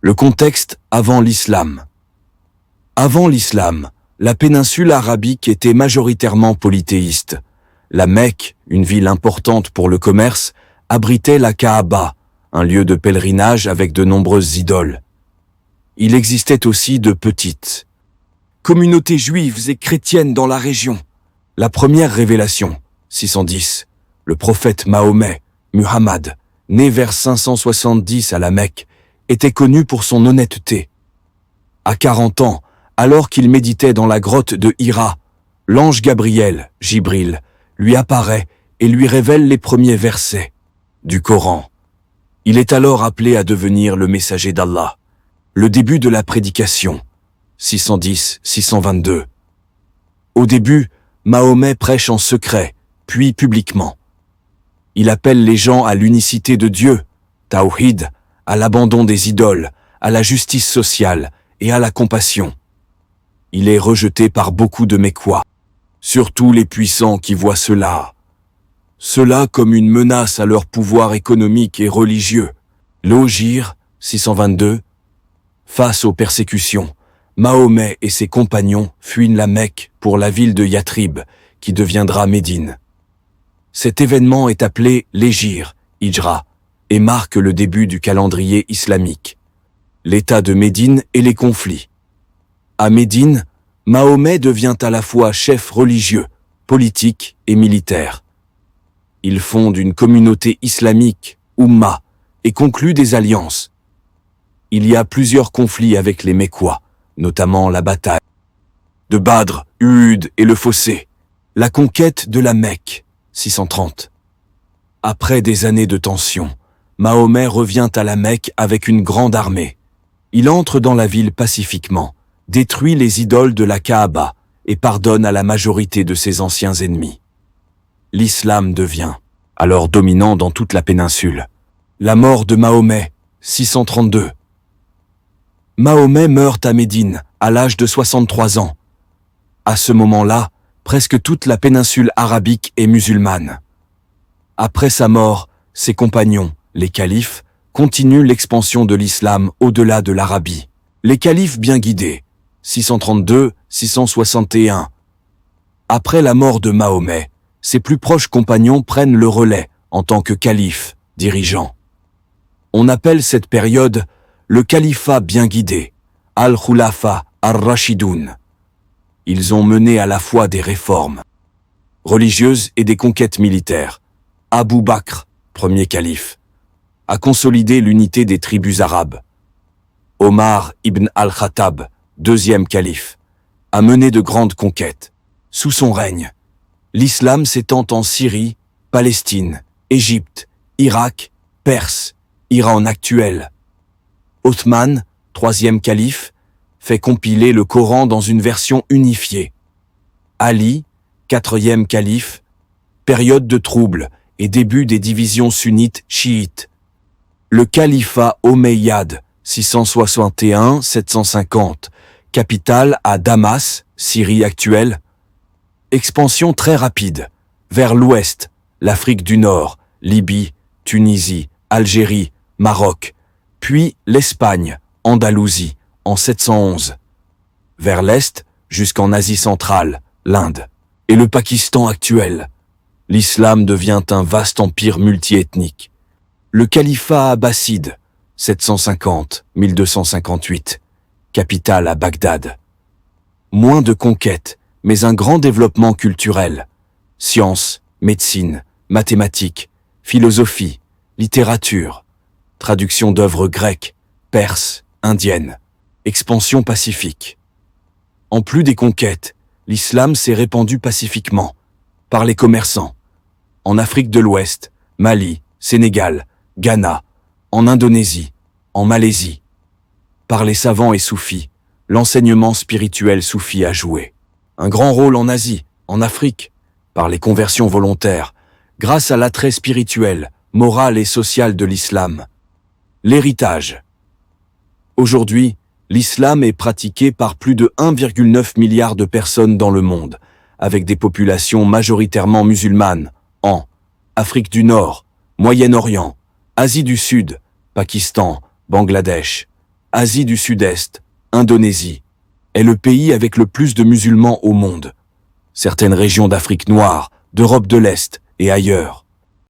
Le contexte avant l'islam. Avant l'islam, la péninsule arabique était majoritairement polythéiste. La Mecque, une ville importante pour le commerce, abritait la Kaaba, un lieu de pèlerinage avec de nombreuses idoles. Il existait aussi de petites communautés juives et chrétiennes dans la région. La première révélation, 610, le prophète Mahomet, Muhammad, né vers 570 à la Mecque, était connu pour son honnêteté. À 40 ans, alors qu'il méditait dans la grotte de Hira, l'ange Gabriel, Jibril, lui apparaît et lui révèle les premiers versets du Coran. Il est alors appelé à devenir le messager d'Allah. Le début de la prédication, 610-622. Au début, Mahomet prêche en secret, puis publiquement. Il appelle les gens à l'unicité de Dieu, Tawhid, à l'abandon des idoles, à la justice sociale et à la compassion. Il est rejeté par beaucoup de Mécois, surtout les puissants qui voient cela comme une menace à leur pouvoir économique et religieux. L'Ogir, 622. Face aux persécutions, Mahomet et ses compagnons fuient la Mecque pour la ville de Yathrib, qui deviendra Médine. Cet événement est appelé l'Hégire, Hijra, et marque le début du calendrier islamique. L'état de Médine et les conflits. À Médine, Mahomet devient à la fois chef religieux, politique et militaire. Il fonde une communauté islamique, Oumma, et conclut des alliances. Il y a plusieurs conflits avec les Mécois, notamment la bataille de Badr, Uhud et le Fossé. La conquête de la Mecque, 630. Après des années de tension, Mahomet revient à la Mecque avec une grande armée. Il entre dans la ville pacifiquement, détruit les idoles de la Kaaba et pardonne à la majorité de ses anciens ennemis. L'islam devient alors dominant dans toute la péninsule. La mort de Mahomet, 632. Mahomet meurt à Médine, à l'âge de 63 ans. À ce moment-là, presque toute la péninsule arabique est musulmane. Après sa mort, ses compagnons, les califes, continuent l'expansion de l'islam au-delà de l'Arabie. Les califes bien guidés, 632-661. Après la mort de Mahomet, ses plus proches compagnons prennent le relais en tant que califes, dirigeants. On appelle cette période le califat bien guidé, Al-Khulafa ar-Rashidoun. Ils ont mené à la fois des réformes religieuses et des conquêtes militaires. Abu Bakr, premier calife, a consolidé l'unité des tribus arabes. Omar ibn al-Khattab, deuxième calife, a mené de grandes conquêtes. Sous son règne, l'islam s'étend en Syrie, Palestine, Égypte, Irak, Perse, Iran actuel. Othman, troisième calife, fait compiler le Coran dans une version unifiée. Ali, quatrième calife, période de troubles et début des divisions sunnites chiites. Le califat omeyyade, 661-750, capitale à Damas, Syrie actuelle. Expansion très rapide, vers l'ouest, l'Afrique du Nord, Libye, Tunisie, Algérie, Maroc, puis l'Espagne, Andalousie, en 711. Vers l'est, jusqu'en Asie centrale, l'Inde, et le Pakistan actuel. L'islam devient un vaste empire multiethnique. Le califat abbasside, 750-1258, capitale à Bagdad. Moins de conquêtes, mais un grand développement culturel. Sciences, médecine, mathématiques, philosophie, littérature, traduction d'œuvres grecques, perses, indiennes, expansion pacifique. En plus des conquêtes, l'islam s'est répandu pacifiquement, par les commerçants, en Afrique de l'Ouest, Mali, Sénégal, Ghana, en Indonésie, en Malaisie. Par les savants et soufis, l'enseignement spirituel soufi a joué un grand rôle en Asie, en Afrique, par les conversions volontaires, grâce à l'attrait spirituel, moral et social de l'islam. L'héritage. Aujourd'hui, l'islam est pratiqué par plus de 1,9 milliard de personnes dans le monde, avec des populations majoritairement musulmanes, en Afrique du Nord, Moyen-Orient, Asie du Sud, Pakistan, Bangladesh, Asie du Sud-Est, Indonésie, est le pays avec le plus de musulmans au monde. Certaines régions d'Afrique noire, d'Europe de l'Est et ailleurs.